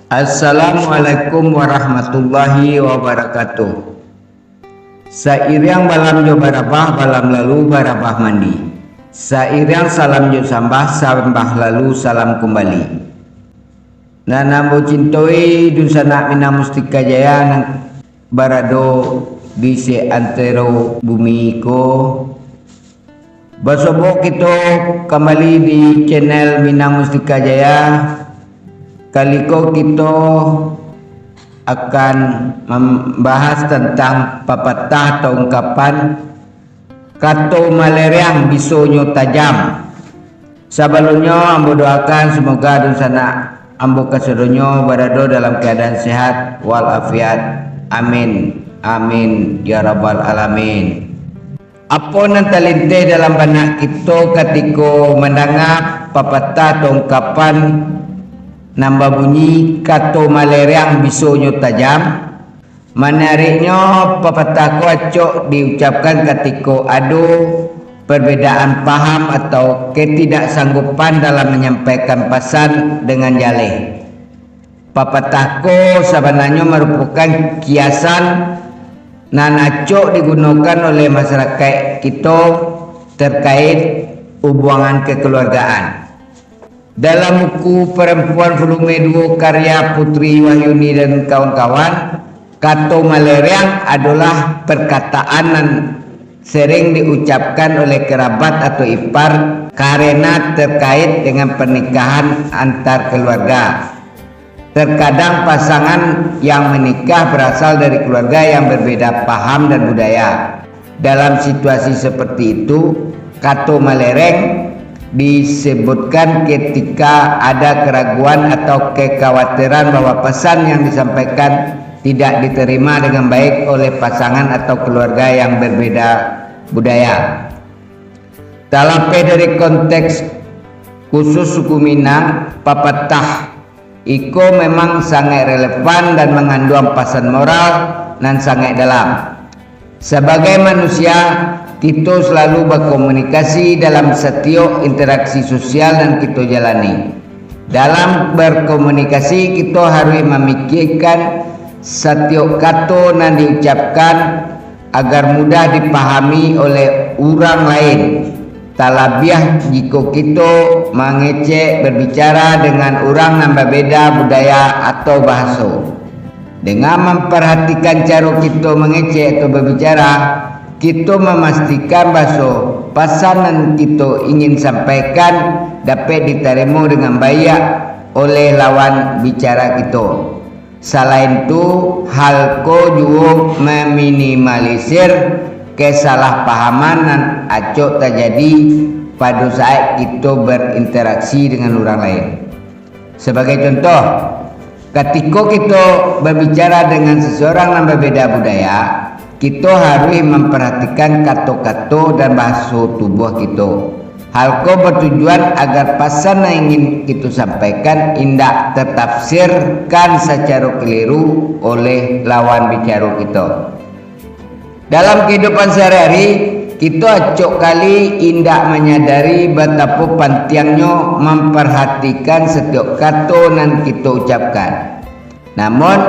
Assalamualaikum warahmatullahi wabarakatuh. Sairiang balam jo barabah balam lalu barabah mandi. Sairiang salam jo sambah lalu salam kembali. Nanambo cintoi dusana mina mustika jaya nang barado di se antero bumi ko. Basobo kita kembali di channel Minang Mustika Jaya. Kaliko kita akan membahas tentang pepatah atau ungkapan kato maleriang bisonyo tajam. Sebelumnya ambo doakan semoga dusana ambo kasedonyo berada dalam keadaan sehat walafiat. Amin. Amin ya rabbal alamin. Apa yang terlintas dalam benak kita ketika mendengar pepatah atau ungkapan nambah bunyi kato maleriang bisonyo tajam? Menariknya pepatah kuacok diucapkan ketika ada perbedaan paham atau ketidaksanggupan dalam menyampaikan pesan dengan jaleh. Pepatah ko sebenarnya merupakan kiasan nan acok digunakan oleh masyarakat kita terkait hubungan kekeluargaan. Dalam buku Perempuan Volume 2 karya Putri Wahyuni dan kawan-kawan, kato maleriang adalah perkataan yang sering diucapkan oleh kerabat atau ipar karena terkait dengan pernikahan antar keluarga. Terkadang pasangan yang menikah berasal dari keluarga yang berbeda paham dan budaya. Dalam situasi seperti itu, kato maleriang disebutkan ketika ada keraguan atau kekhawatiran bahwa pesan yang disampaikan tidak diterima dengan baik oleh pasangan atau keluarga yang berbeda budaya. Terlepas dari konteks khusus suku Minang, pepatah iko memang sangat relevan dan mengandung pesan moral dan sangat dalam. Sebagai manusia, kita selalu berkomunikasi dalam setiap interaksi sosial dan kita jalani. Dalam berkomunikasi, kita harus memikirkan setiap kata yang diucapkan agar mudah dipahami oleh orang lain. Tak lebih jika kita mengecek berbicara dengan orang yang berbeda budaya atau bahasa. Dengan memperhatikan cara kita mengecek atau berbicara, kita memastikan bahwa pesan yang kita ingin sampaikan dapat diterima dengan baik oleh lawan bicara kita. Selain itu, hal ko juga meminimalisir kesalahpahaman dan acok terjadi pada saat kita berinteraksi dengan orang lain. Sebagai contoh, ketika kita berbicara dengan seseorang yang berbeda budaya, kita harus memperhatikan kata-kata dan bahasa tubuh kita. Hal ko bertujuan agar pesan yang ingin kita sampaikan tidak tertafsirkan secara keliru oleh lawan bicara kita. Dalam kehidupan sehari-hari, kita acok kali indak menyadari betapa pentingnya memperhatikan setiap kata yang kita ucapkan. Namun,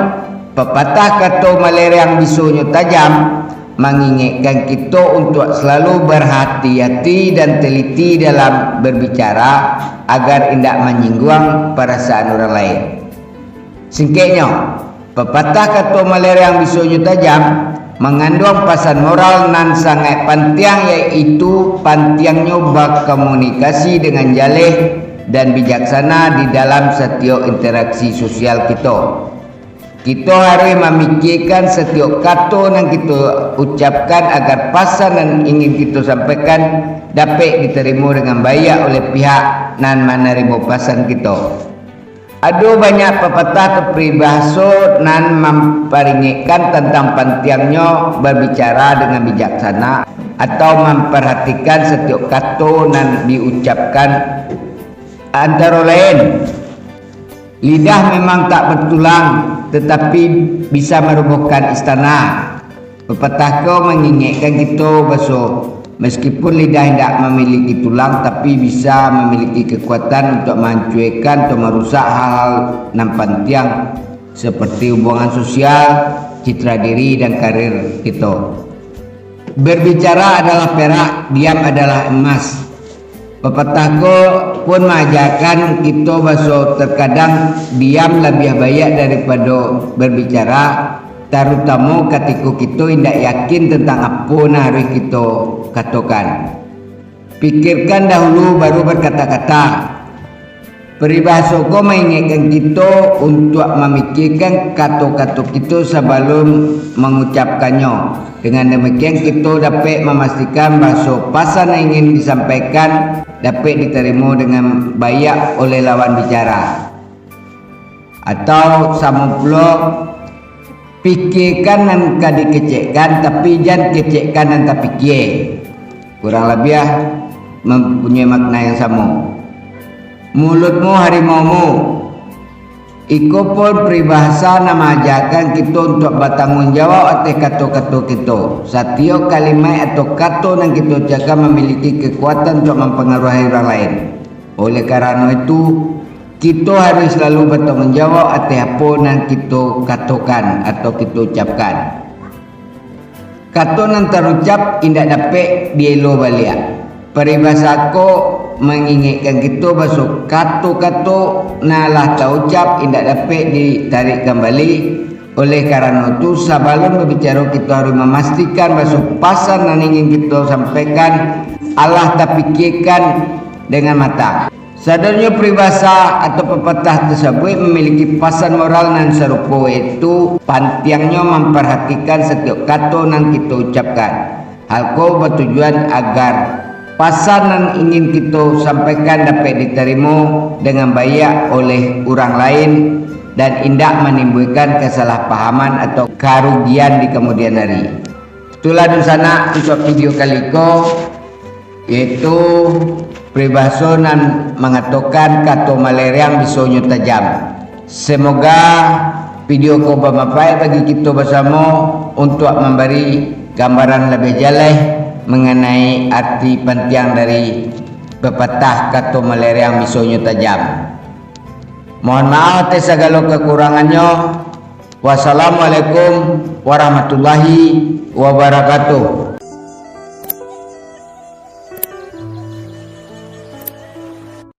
pepatah kato maleriang bisonyo tajam mengingatkan kita untuk selalu berhati-hati dan teliti dalam berbicara agar tidak menyinggung perasaan orang lain. Singkatnya, pepatah kato maleriang bisonyo tajam mengandung pesan moral nan sangat penting, yaitu pentingnya berkomunikasi dengan jaleh dan bijaksana di dalam setiap interaksi sosial kita. Kita harus memikirkan setiap kata yang kita ucapkan agar pesan yang ingin kita sampaikan dapat diterima dengan baik oleh pihak yang menerima pesan kita. Ada banyak pepatah atau peribahasa yang memperingatkan tentang pentingnya berbicara dengan bijaksana atau memperhatikan setiap kata yang diucapkan. Antara lain, lidah memang tak bertulang tetapi bisa merobohkan istana. Pepatah ko mengingatkan kita bahwa Meskipun lidah tidak memiliki tulang, tapi bisa memiliki kekuatan untuk menghancurkan atau merusak hal-hal nan penting seperti hubungan sosial, citra diri dan karir kita. Berbicara adalah perak, diam adalah emas. Pepatahku pun mengajarkan kita bahwa terkadang diam lebih baik daripada berbicara, terutama ketika kita tidak yakin tentang apa yang harus kita katakan. Pikirkan dahulu baru berkata-kata. Peribahasa ko mengingatkan kita untuk memikirkan kata-kata kita sebelum mengucapkannya. Dengan demikian kita dapat memastikan bahawa pesan yang ingin disampaikan dapat diterima dengan baik oleh lawan bicara. Atau sama pula, pikirkan dan dikecekkan, tapi jangan kecekkan dan tak fikir. Kurang lebih mempunyai makna yang sama. Mulutmu harimaumu. Iko pun peribahasa nama ajarkan kita untuk bertanggung jawab atas kata-kata kita. Setiap kalimat atau kata yang kita ucapkan memiliki kekuatan untuk mempengaruhi orang lain. Oleh kerana itu, kita harus selalu bertanggung jawab atas apa yang kita katakan atau kita ucapkan. Kata yang terucap tidak dapat dielok balik. Peribahasa ko mengingatkan kita bahawa kata-kata nalah terucap tidak dapat ditarik kembali. Oleh kerana itu, sebelum berbicara kita harus memastikan bahawa pesan yang ingin kita sampaikan Allah terfikirkan dengan matang. Sebenarnya peribahasa atau pepatah tersebut memiliki pesan moral yang serupa, iaitu pentingnya memperhatikan setiap kata yang kita ucapkan. Hal itu bertujuan agar pesan yang ingin kita sampaikan dapat diterima dengan baik oleh orang lain dan tidak menimbulkan kesalahpahaman atau kerugian di kemudian hari. Itulah di sana untuk video kali ini, yaitu peribahasa yang mengatakan kata maleriang bisonyo tajam. Semoga video ko bermanfaat bagi kita bersama untuk memberi gambaran lebih jelas mengenai arti penting dari pepatah kata maleriang bisonyo tajam. Mohon maaf atas segala kekurangannya. Wassalamualaikum warahmatullahi wabarakatuh.